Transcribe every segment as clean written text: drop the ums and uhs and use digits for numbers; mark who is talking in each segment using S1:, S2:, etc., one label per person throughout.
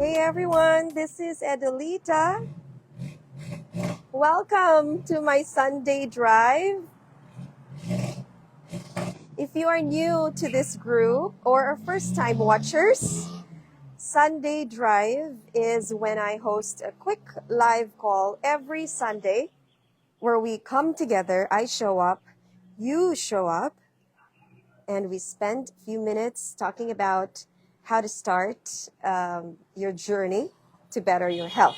S1: Hey everyone, this is Edelita. Welcome to my Sunday drive. If you are new to this group or are first time watchers, Sunday drive is when I host a quick live call every Sunday where we come together. I show up, you show up, and we spend a few minutes talking about how to start your journey to better your health.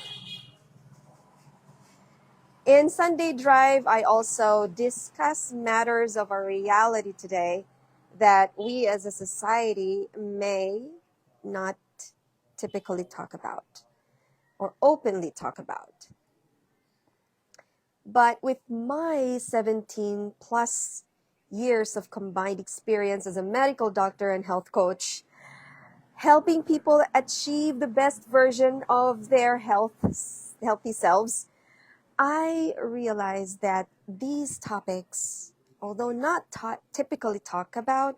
S1: In Sunday Drive, I also discuss matters of our reality today that we as a society may not typically talk about or openly talk about. But with my 17 plus years of combined experience as a medical doctor and health coach, helping people achieve the best version of their healthy selves, I realized that these topics, although not typically talked about,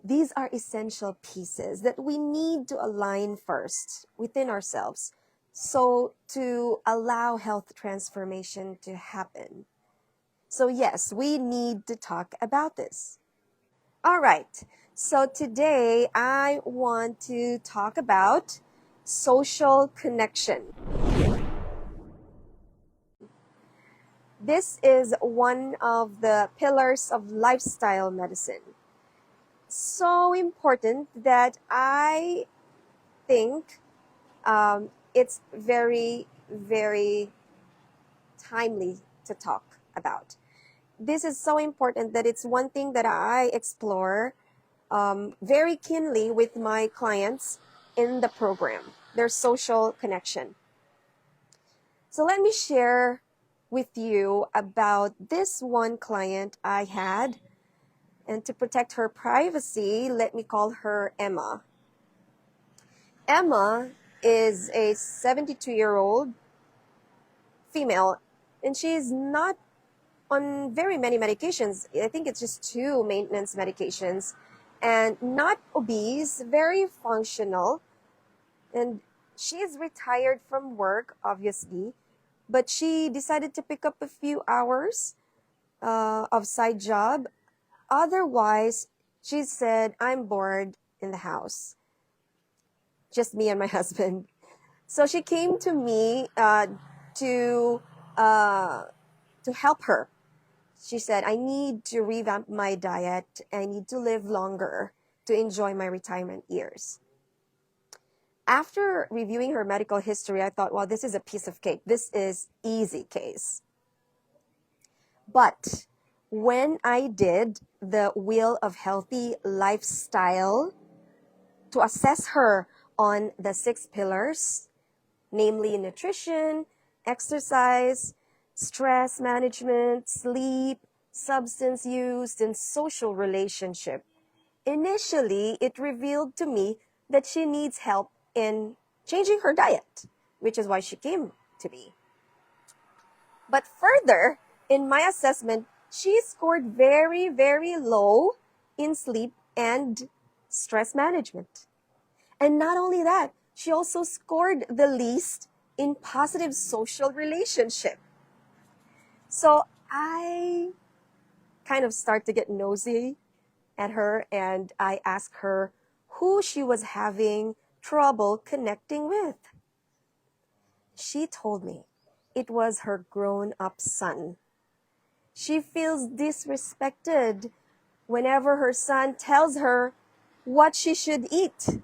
S1: these are essential pieces that we need to align first within ourselves so to allow health transformation to happen. So yes, we need to talk about this. All right. So today I want to talk about social connection. This is one of the pillars of lifestyle medicine. So important that I think it's very, very timely to talk about. This is so important that it's one thing that I explore very keenly with my clients in the program, their social connection. So let me share with you about this one client I had. And to protect her privacy, let me call her Emma. Emma is a 72-year-old female, and she's not on very many medications. I think it's just 2 maintenance medications, and not obese, very functional. And she's retired from work, obviously, but she decided to pick up a few hours of side job. Otherwise, she said, I'm bored in the house. Just me and my husband. So she came to me to uh, to help her. She said, I need to revamp my diet. I need to live longer to enjoy my retirement years. After reviewing her medical history, I thought, well, this is a piece of cake. This is easy case. But when I did the Wheel of Healthy Lifestyle to assess her on the 6 pillars, namely nutrition, exercise, stress management, sleep, substance use, and social relationship, initially it revealed to me that she needs help in changing her diet, which is why she came to me. But further, in my assessment, she scored very, very low in sleep and stress management. And not only that, she also scored the least in positive social relationship. So I kind of start to get nosy at her, and I asked her who she was having trouble connecting with. She told me it was her grown-up son. She feels disrespected whenever her son tells her what she should eat.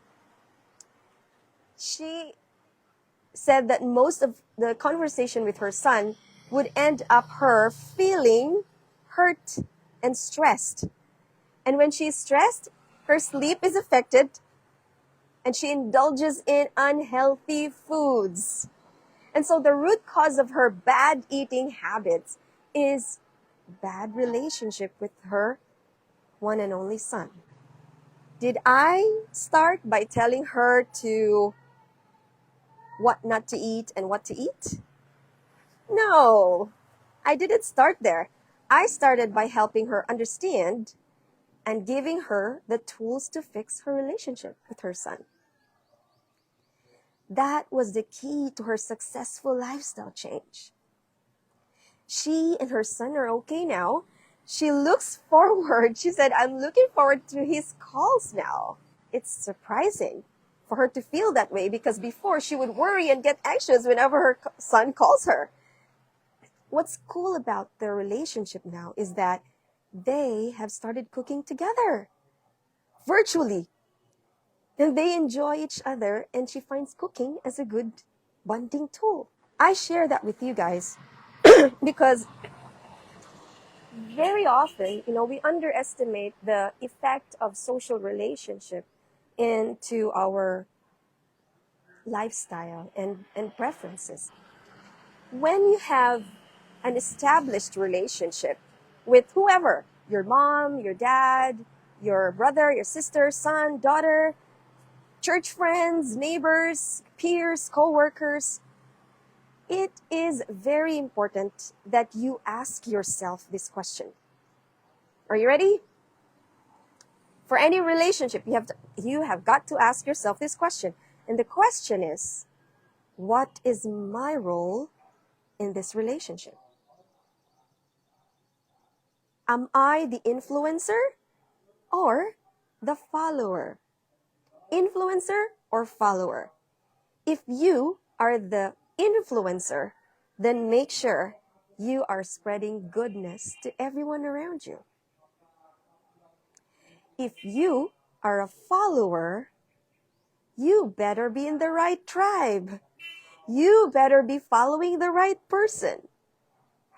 S1: She said that most of the conversation with her son would end up her feeling hurt and stressed. And when she's stressed, her sleep is affected and she indulges in unhealthy foods. And so the root cause of her bad eating habits is bad relationship with her one and only son. Did I start by telling her to what not to eat and what to eat? No, I didn't start there. I started by helping her understand and giving her the tools to fix her relationship with her son. That was the key to her successful lifestyle change. She and her son are okay now. She looks forward. She said, I'm looking forward to his calls now. It's surprising for her to feel that way because before she would worry and get anxious whenever her son calls her. What's cool about their relationship now is that they have started cooking together virtually. And they enjoy each other, and she finds cooking as a good bonding tool. I share that with you guys because very often, we underestimate the effect of social relationship into our lifestyle and preferences. When you have an established relationship with whoever, your mom, your dad, your brother, your sister, son, daughter, church friends, neighbors, peers, co-workers, it is very important that you ask yourself this question. Are you ready? For any relationship, you have got to ask yourself this question. And the question is, what is my role in this relationship? Am I the influencer or the follower? Influencer or follower? If you are the influencer, then make sure you are spreading goodness to everyone around you. If you are a follower, you better be in the right tribe. You better be following the right person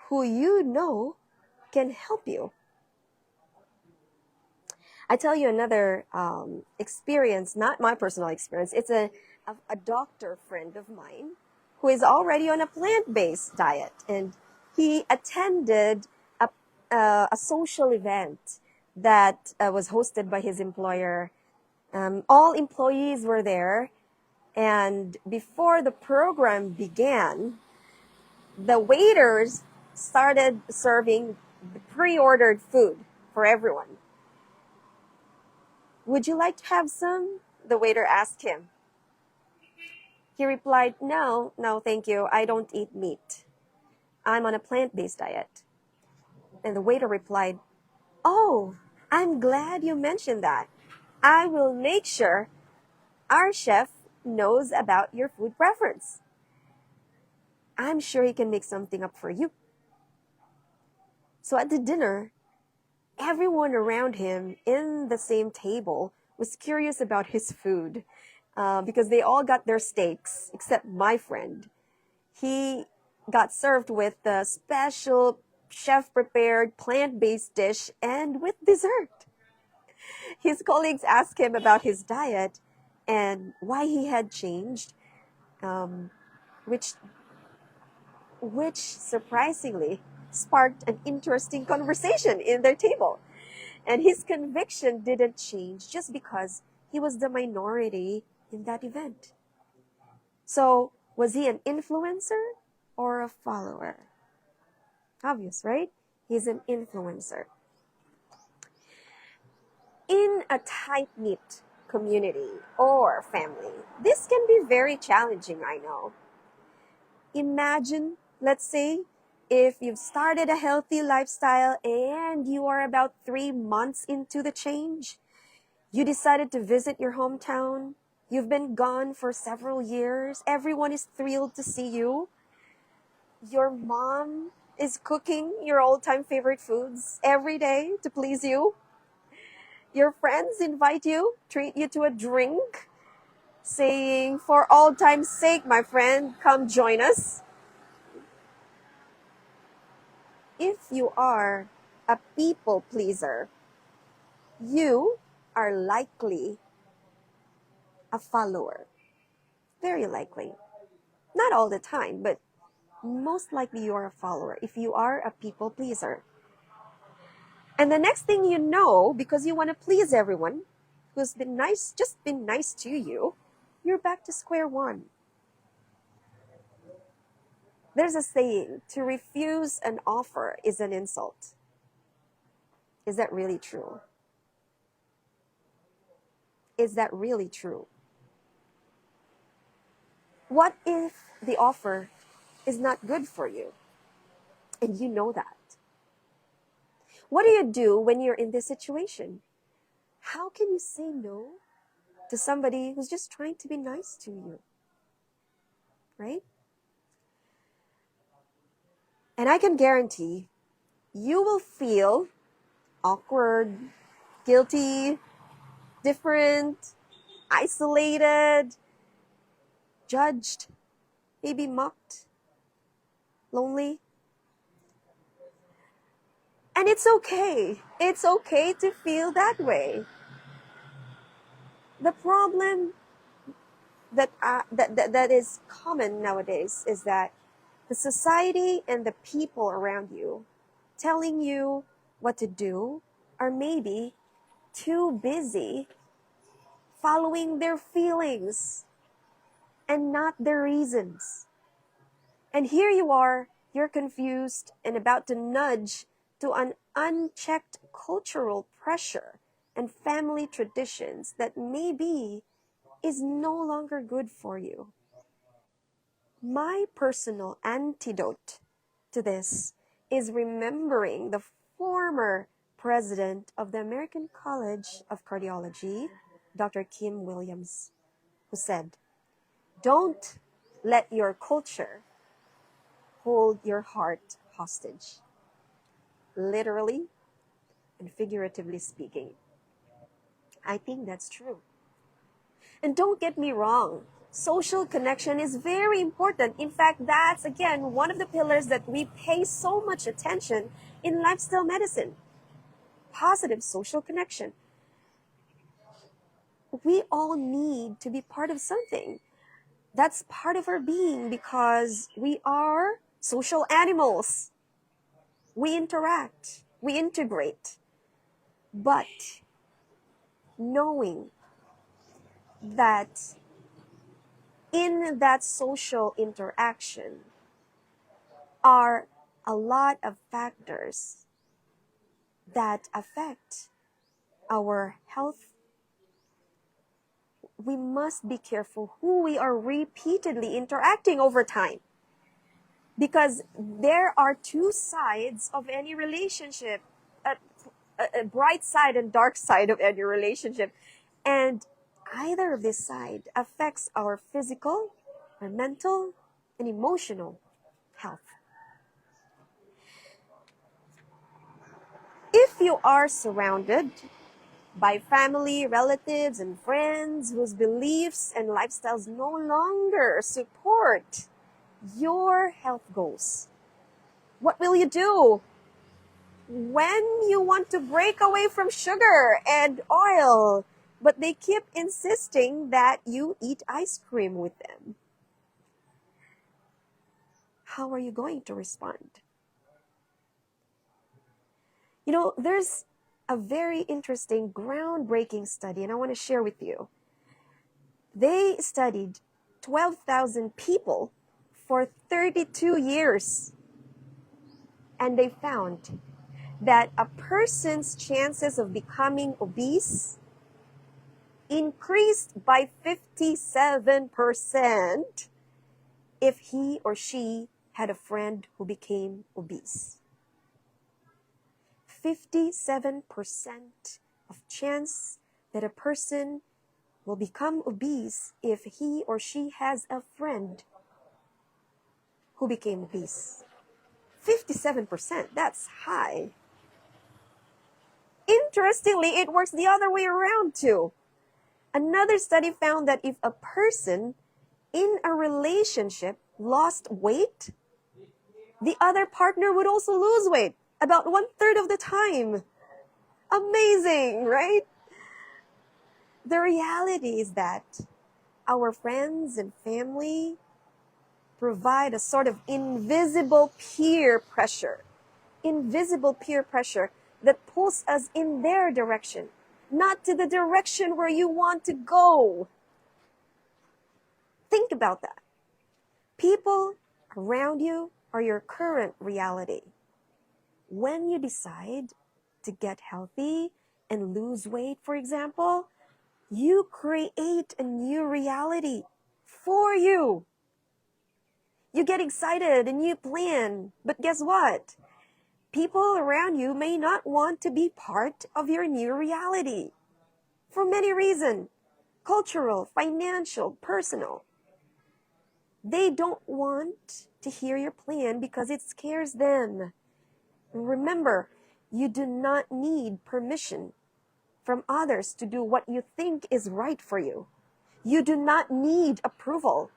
S1: who you know can help you. I tell you another experience, not my personal experience. It's a doctor friend of mine who is already on a plant-based diet, and he attended a social event that was hosted by his employer. All employees were there, and before the program began, the waiters started serving the pre-ordered food for everyone. Would you like to have some? The waiter asked him. He replied, no, thank you. I don't eat meat. I'm on a plant-based diet. And the waiter replied, oh, I'm glad you mentioned that. I will make sure our chef knows about your food preference. I'm sure he can make something up for you. So at the dinner, everyone around him in the same table was curious about his food because they all got their steaks except my friend. He got served with a special chef-prepared plant-based dish and with dessert. His colleagues asked him about his diet and why he had changed, um, which surprisingly sparked an interesting conversation in their table. And his conviction didn't change just because he was the minority in that event. So, was he an influencer or a follower? Obvious, right? He's an influencer. In a tight-knit community or family, this can be very challenging, I know. Imagine, let's say, if you've started a healthy lifestyle and you are about 3 months into the change, you decided to visit your hometown, you've been gone for several years, everyone is thrilled to see you, your mom is cooking your all-time favorite foods every day to please you, your friends invite you, treat you to a drink, saying, for all time's sake, my friend, come join us. If you are a people pleaser, you are likely a follower. Very likely. Not all the time, but most likely you are a follower if you are a people pleaser. And the next thing you know, because you want to please everyone who's been nice, just been nice to you, you're back to square one. There's a saying, to refuse an offer is an insult. Is that really true? Is that really true? What if the offer is not good for you? And you know that. What do you do when you're in this situation? How can you say no to somebody who's just trying to be nice to you? Right? And I can guarantee you will feel awkward, guilty, different, isolated, judged, maybe mocked, lonely. And it's okay. It's okay to feel that way. The problem that is common nowadays is that the society and the people around you telling you what to do are maybe too busy following their feelings and not their reasons. And here you are, you're confused and about to nudge to an unchecked cultural pressure and family traditions that maybe is no longer good for you. My personal antidote to this is remembering the former president of the American College of Cardiology, Dr. Kim Williams, who said, "Don't let your culture hold your heart hostage." Literally and figuratively speaking. I think that's true. And don't get me wrong, social connection is very important. In fact, that's again one of the pillars that we pay so much attention in lifestyle medicine. Positive social connection. We all need to be part of something. That's part of our being because we are social animals. We interact, we integrate. But knowing that in that social interaction are a lot of factors that affect our health. We must be careful who we are repeatedly interacting over time because there are two sides of any relationship, a bright side and dark side of any relationship. And either of this side affects our physical, our mental, and emotional health. If you are surrounded by family, relatives, and friends whose beliefs and lifestyles no longer support your health goals, what will you do when you want to break away from sugar and oil, but they keep insisting that you eat ice cream with them? How are you going to respond? You know, there's a very interesting, groundbreaking study, and I want to share with you. They studied 12,000 people for 32 years, and they found that a person's chances of becoming obese increased by 57% if he or she had a friend who became obese. 57% of chance that a person will become obese if he or she has a friend who became obese. 57%, that's high. Interestingly, it works the other way around too. Another study found that if a person in a relationship lost weight, the other partner would also lose weight about 1/3 of the time. Amazing, right? The reality is that our friends and family provide a sort of invisible peer pressure that pulls us in their direction, not to the direction where you want to go. Think about that. People around you are your current reality. When you decide to get healthy and lose weight, for example, you create a new reality for you. You get excited and you plan, but guess what? People around you may not want to be part of your new reality for many reasons: cultural, financial, personal. They don't want to hear your plan because it scares them. Remember, you do not need permission from others to do what you think is right for you. You do not need approval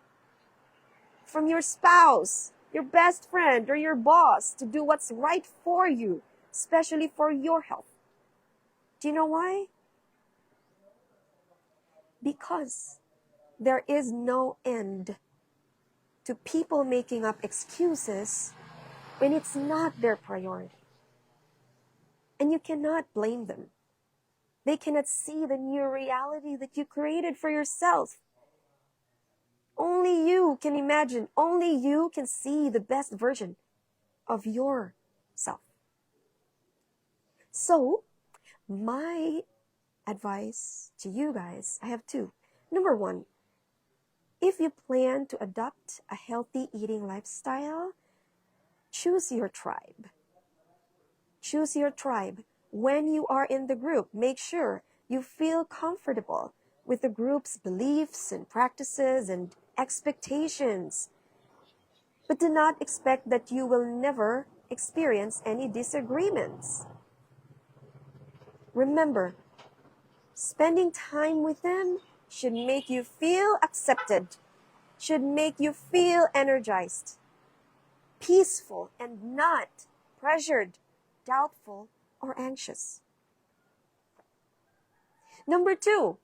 S1: from your spouse, your best friend, or your boss to do what's right for you, especially for your health. Do you know why? Because there is no end to people making up excuses when it's not their priority. And you cannot blame them. They cannot see the new reality that you created for yourself. Only you can imagine, only you can see the best version of yourself. So, my advice to you guys, I have two. Number one, if you plan to adopt a healthy eating lifestyle, choose your tribe. Choose your tribe. When you are in the group, make sure you feel comfortable with the group's beliefs and practices and expectations. But do not expect that you will never experience any disagreements. Remember, spending time with them should make you feel accepted, should make you feel energized, peaceful, and not pressured, doubtful, or anxious. Number two,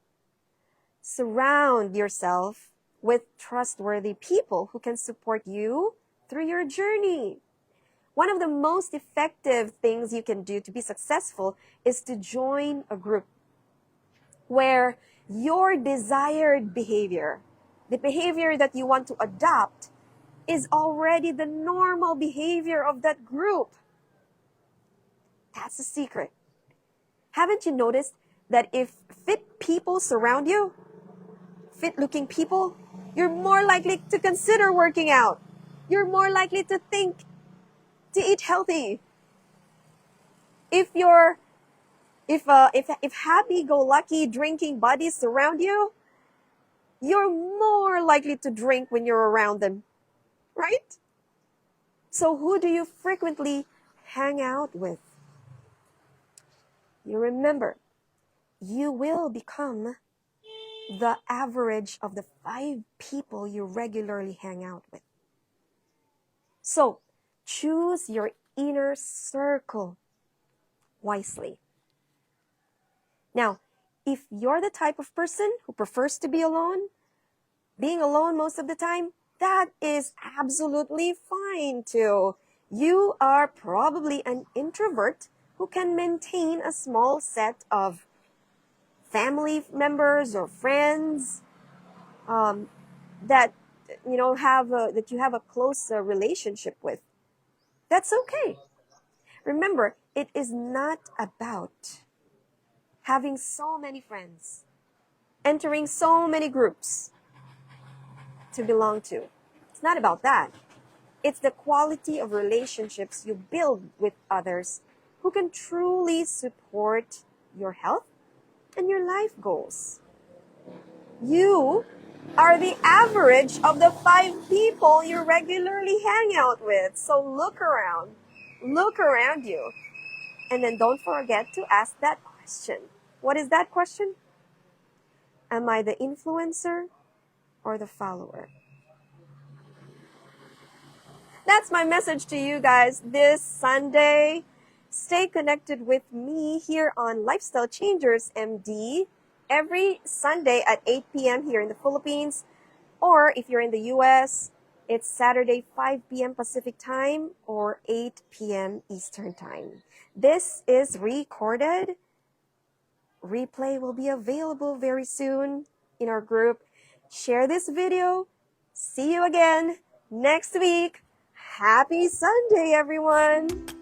S1: surround yourself with trustworthy people who can support you through your journey. One of the most effective things you can do to be successful is to join a group where your desired behavior, the behavior that you want to adopt, is already the normal behavior of that group. That's the secret. Haven't you noticed that if fit people surround you, fit-looking people, you're more likely to consider working out. You're more likely to think to eat healthy. If happy-go-lucky drinking buddies surround you, you're more likely to drink when you're around them, right? So who do you frequently hang out with? You remember, you will become the average of the 5 people you regularly hang out with. So, choose your inner circle wisely. Now, if you're the type of person who prefers to be alone, being alone most of the time, that is absolutely fine too. You are probably an introvert who can maintain a small set of family members or friends that that you have a close relationship with. That's okay. Remember, it is not about having so many friends, entering so many groups to belong to. It's not about that. It's the quality of relationships you build with others who can truly support your health and your life goals. You are the average of the 5 people you regularly hang out with. So look around you. And then don't forget to ask that question. What is that question? Am I the influencer or the follower? That's my message to you guys this Sunday. Stay connected with me here on Lifestyle Changers MD every Sunday at 8 p.m. here in the Philippines. Or if you're in the US, it's Saturday 5 p.m. Pacific time or 8 p.m. Eastern time. This is recorded. Replay will be available very soon in our group. Share this video. See you again next week. Happy Sunday, everyone!